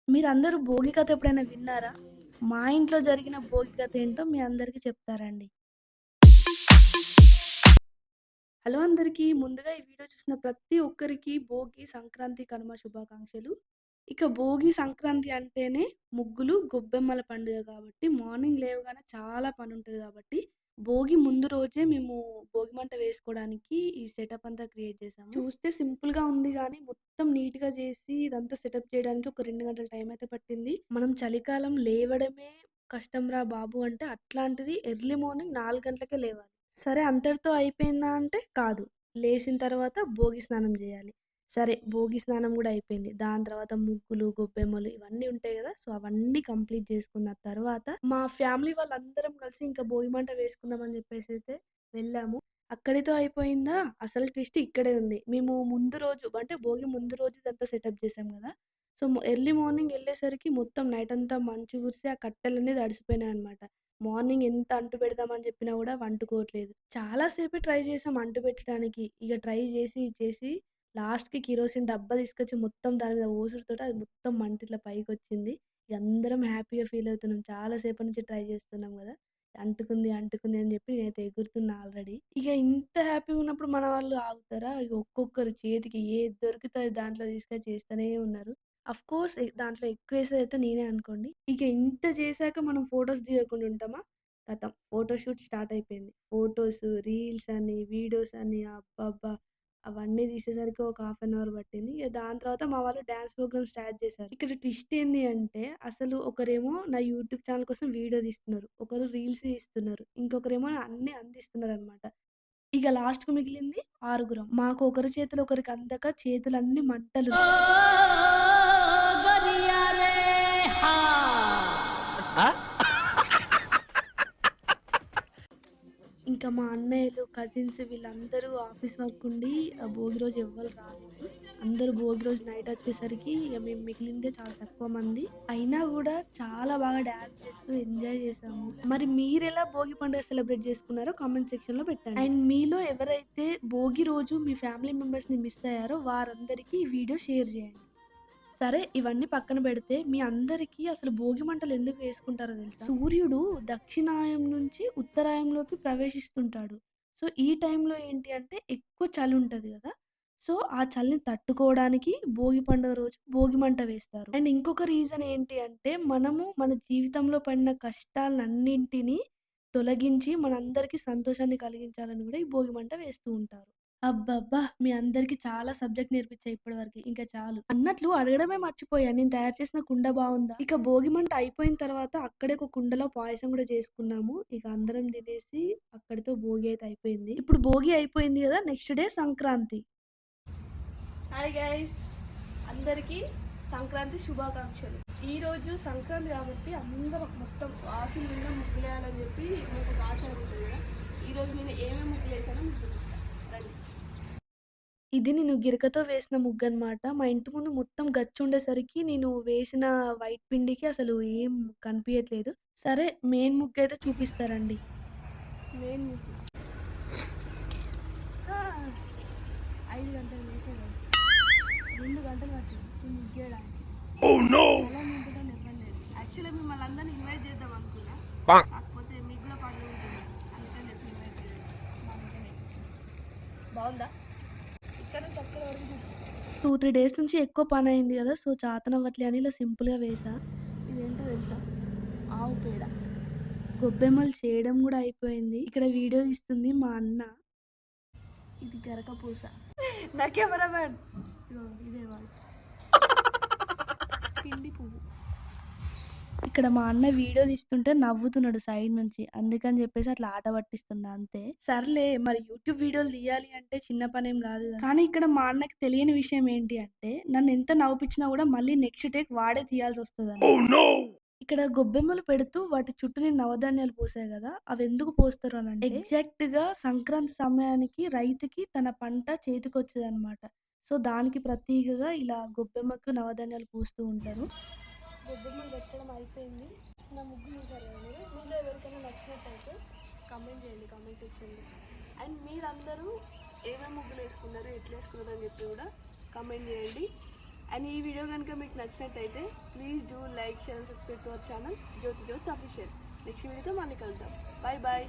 మీరందరూ భోగి కథ ఎప్పుడైనా విన్నారా? మా ఇంట్లో జరిగిన భోగి కథ ఏంటో మీ అందరికీ చెప్తారండి. హలో అందరికీ. ముందుగా ఈ వీడియో చూసిన ప్రతి ఒక్కరికి భోగి, సంక్రాంతి, కనుమ శుభాకాంక్షలు. ఇక భోగి, సంక్రాంతి అంటేనే ముగ్గులు, గొబ్బెమ్మల పండుగ కాబట్టి మార్నింగ్ లేవగానే చాలా పనుంటది కాబట్టి భోగి ముందు రోజే మేము భోగి మంట వేసుకోవడానికి ఈ సెటప్ అంతా క్రియేట్ చేసాము. చూస్తే సింపుల్‌గా ఉంది గానీ మొత్తం నీట్‌గా చేసి ఇదంతా సెటప్ చేయడానికి ఒక 2 గంటల టైం అయితే పట్టింది. మనం చలికాలం లేవడమే కష్టంరా బాబు అంటే అట్లాంటిది ఎర్లీ మార్నింగ్ 4 గంటలకే లేవాలి. సరే అంతటితో అయిపోయిందా అంటే కాదు. లేసిన తర్వాత భోగి స్నానం జేయాలి. సరే భోగి స్నానం గూడా అయిపోయింది. దాని తర్వాత ముగ్గులు, గొబ్బెమ్మలు ఇవన్నీ ఉంటాయి గదా! సో, అవన్నీ కంప్లీట్ జేసుకున్న తర్వాత మా ఫ్యామిలీ వాళ్ళందరం కలిసి ఇంకా భోగి మంట వేసుకుందాం అని జెప్పేసైతే వెళ్ళాము. అక్కడితో అయిపోయిందా? అసలు ట్విస్ట్ ఇక్కడే ఉంది. మేము ముందు రోజు అంటే భోగి ముందు రోజు ఇదంతా సెటప్ జేసాం గదా! సో, ఎర్లీ మార్నింగ్ ఎళ్ళేసరికి మొత్తం నైటంతా మంచు కురిసి ఆ కట్టెలన్నీ తడిసిపోయినాయన్నమాట. మార్నింగ్ ఎంత అంటు పెడదామని చెప్పినా గూడా వంటుకోవట్లేదు. చాలా సేపే ట్రై చేసాం అంటు పెట్టడానికి. ఇగ ట్రై చేసి లాస్ట్‌కి కిరోసిన్ డబ్బా తీసుకొచ్చి మొత్తం దాని మీద పోసుడుతోటి అది మొత్తం మంట ఇట్లా పైకొచ్చింది. ఇగ అందరం హ్యాపీగా ఫీల్ అవుతున్నాం. చాలా సేపటి నుంచి ట్రై చేస్తున్నాం గదా! అంటుకుంది అని చెప్పి నేనైతే ఎగురుతున్నా ఆల్రెడీ. ఇగ ఇంత హ్యాపీగా ఉన్నప్పుడు మన వాళ్ళు ఆగుతారా? ఇగ ఒక్కొక్కరు చేతికి ఏది దొరికితే అది దాంట్లో తీసుకొచ్చి ఏస్తనే ఉన్నారు. ఆఫ్‌కోర్స్ దాంట్లో ఎక్కువేసేదైతే నేనే అనుకోండి. ఇక ఇంత చేశాక మనం ఫోటోస్ దిగకుండా ఉంటామా? ఖతం. ఫోటో షూట్ స్టార్ట్ అయిపోయింది. ఫోటోస్, రీల్స్ అని, వీడియోస్ అని అబ్బబ్బా! అవన్నీ తీసేసరికి ఒక హాఫ్ అన్ అవర్ పట్టింది. ఇక దాని తర్వాత మా వాళ్ళు డాన్స్ ప్రోగ్రామ్ స్టార్ట్ చేశారు. ఇక్కడ ట్విస్ట్ ఏంది అంటే అసలు ఒకరేమో నా యూట్యూబ్ ఛానెల్ కోసం వీడియో తీస్తున్నారు. ఒకరు రీల్స్ తీస్తున్నారు. ఇంకొకరేమో అన్నీ అందిస్తున్నారనమాట. ఇక లాస్ట్‌కి మిగిలింది ఆరుగురం. మాకు ఒకరి చేతులు ఒకరికి అందక చేతులన్నీ మంటలు. ఇంకా మా అన్నయ్యలు, కజిన్స్ వీళ్ళందరూ ఆఫీస్ వర్క్ ఉండి భోగి రోజు ఎవ్వరు రాలేదు. అందరూ భోగి రోజు నైట్ వచ్చేసరికి ఇగ మేము మిగిలిందే చాలా తక్కువ మంది. అయినా గూడా చాలా బాగా డాన్స్ చేస్తూ ఎంజాయ్ చేసాము. మరి మీరెలా భోగి పండుగ సెలబ్రేట్ చేసుకున్నారో కామెంట్ సెక్షన్‌లో పెట్టండి. అండ్ మీలో ఎవరైతే భోగి రోజు మీ ఫ్యామిలీ మెంబర్స్‌ని మిస్ అయ్యారో వారందరికీ ఈ వీడియో షేర్ చేయండి. సరే ఇవన్నీ పక్కన పెడితే మీ అందరికీ అసలు భోగి మంటలు ఎందుకు వేసుకుంటారో తెలుసా? సూర్యుడు దక్షిణాయం నుంచి ఉత్తరాయంలోకి ప్రవేశిస్తుంటాడు. సో, ఈ టైంలో ఏంటి అంటే ఎక్కువ చలి ఉంటది గదా! సో, ఆ చలిని తట్టుకోవడానికి భోగి పండుగ రోజు భోగి మంట వేస్తారు. అండ్ ఇంకొక రీజన్ ఏంటి అంటే మనము మన జీవితంలో పడిన కష్టాలన్నింటినీ తొలగించి మనందరికీ సంతోషాన్ని కలిగించాలని గూడా ఈ భోగి మంట వేస్తూ ఉంటారు. అబ్బబ్బా! మీ అందరికి చాలా సబ్జెక్ట్ నేర్పించా ఇప్పటి వరకి. ఇంక చాలు. అన్నట్లు అడగడమే మర్చిపోయా. నేను తయారు చేసిన కుండ బావుందా? ఇక భోగి మంట అయిపోయిన తర్వాత అక్కడే ఒక కుండలో పాయసం గూడా చేసుకున్నాము. ఇక అందరం తినేసి అక్కడితో భోగి అయితే అయిపోయింది. ఇప్పుడు భోగి అయిపోయింది గదా! Next day Sankranti. Hi guys! అందరికీ సంక్రాంతి శుభాకాంక్షలు. ఈరోజు సంక్రాంతి కాబట్టి అందరం మొత్తం వాకిలి నిండా ముగ్గులేయాలని చెప్పి మీకు ఒక ఆచారం ఉంటది గదా! ఈరోజు నేను ఏమేమి ముగ్గులేసానో మీకు చూపిస్తా. రండి. ఇది నేను గిరకతో వేసిన ముగ్గనమాట. మా ఇంటి ముందు మొత్తం గచ్చుండేసరికి నేను వేసిన వైట్ పిండికి అసలు ఏం కనిపియట్లేదు. సరే మెయిన్ ముగ్గయితే చూపిస్తా రండి. మెయిన్ ముగ్గు. ఆ! 5 గంటలు వేసిన గైస్. 2 గంటలు పట్టింది ఈ ముగ్గేయడానికి. ఎలా నింపుతానో ఇబ్బంది లేదు. యాక్చువల్‌గా మిమ్మల్ని అందరిని ఇన్వైట్ చేద్దాం అనుకున్నా. కాకపోతే మీకు కూడా పండుగ ఉంటుంది. అందుకని చెప్పి ఇన్వైట్ చేయలేదు. మా అన్నకే నేర్పించింది. బావుందా? ఇక్కడ నుంచి అక్కడి వరకు చూపి. 2, 3 డేస్ నుంచి ఎక్కువ పనయింది గదా! సో, చాతనవ్వట్లే అని ఇలా సింపుల్‌గా వేశా. ఇదేంటో తెలుసా? ఆవు పేడ. గొబ్బెమ్మలు చేయడం గూడా అయిపోయింది. ఇక్కడ వీడియో తీస్తుంది మా అన్న. ఇది గరక పూస. నా కెమెరామాన్. ఇగో ఇదే వాడు. పిండి పువ్వు. ఇక్కడ మా అన్న వీడియో తీస్తుంటే నవ్వుతున్నాడు సైడ్ నుంచి. అందుకని జెప్పేసి అట్లా ఆట పట్టిస్తున్నా అంతే. సర్లే మరి యూట్యూబ్ వీడియోలు తీయాలి అంటే చిన్న పనేం గాదు గదా! కానీ ఇక్కడ మా అన్నకి తెలియని విషయం ఏంటి అంటే నన్నెంత నవ్విపిచ్చినా గూడా మళ్ళీ నెక్స్ట్ టేక్ వాడే తీయాల్సొస్తదని. ఇక్కడ గొబ్బెమ్మలు పెడుతూ వాటి చుట్టూ నేను నవధాన్యాలు పోసాయి గదా! అవెందుకు పోస్తారు అనంటే ఎగ్జాక్ట్‌గా సంక్రాంతి సమయానికి రైతుకి తన పంట చేతికొచ్చేదనమాట. సో, దానికి ప్రతీకగా ఇలా గొబ్బెమ్మకు నవధాన్యాలు పూస్తూ ఉంటారు. గొబ్బెమ్మలు పెట్టడం అయిపోయింది. నా ముగ్గు చూసారు కదా మీరు. మీలో ఎవరికైనా నచ్చినట్టయితే కామెంట్ చేయండి కామెంట్ సెక్షన్లో. అండ్ మీరందరూ ఏమేమి ముగ్గులు వేసుకున్నారు, ఎట్లా వేసుకున్నారు అని చెప్పి కూడా కామెంట్ చేయండి. అండ్ ఈ వీడియో కనుక మీకు నచ్చినట్టయితే please do like share subscribe to our channel Jyothi జ్యోత్స్ అఫీషియల్. నెక్స్ట్ వీడియోతో మళ్ళీ కలుద్దాం. Bye bye.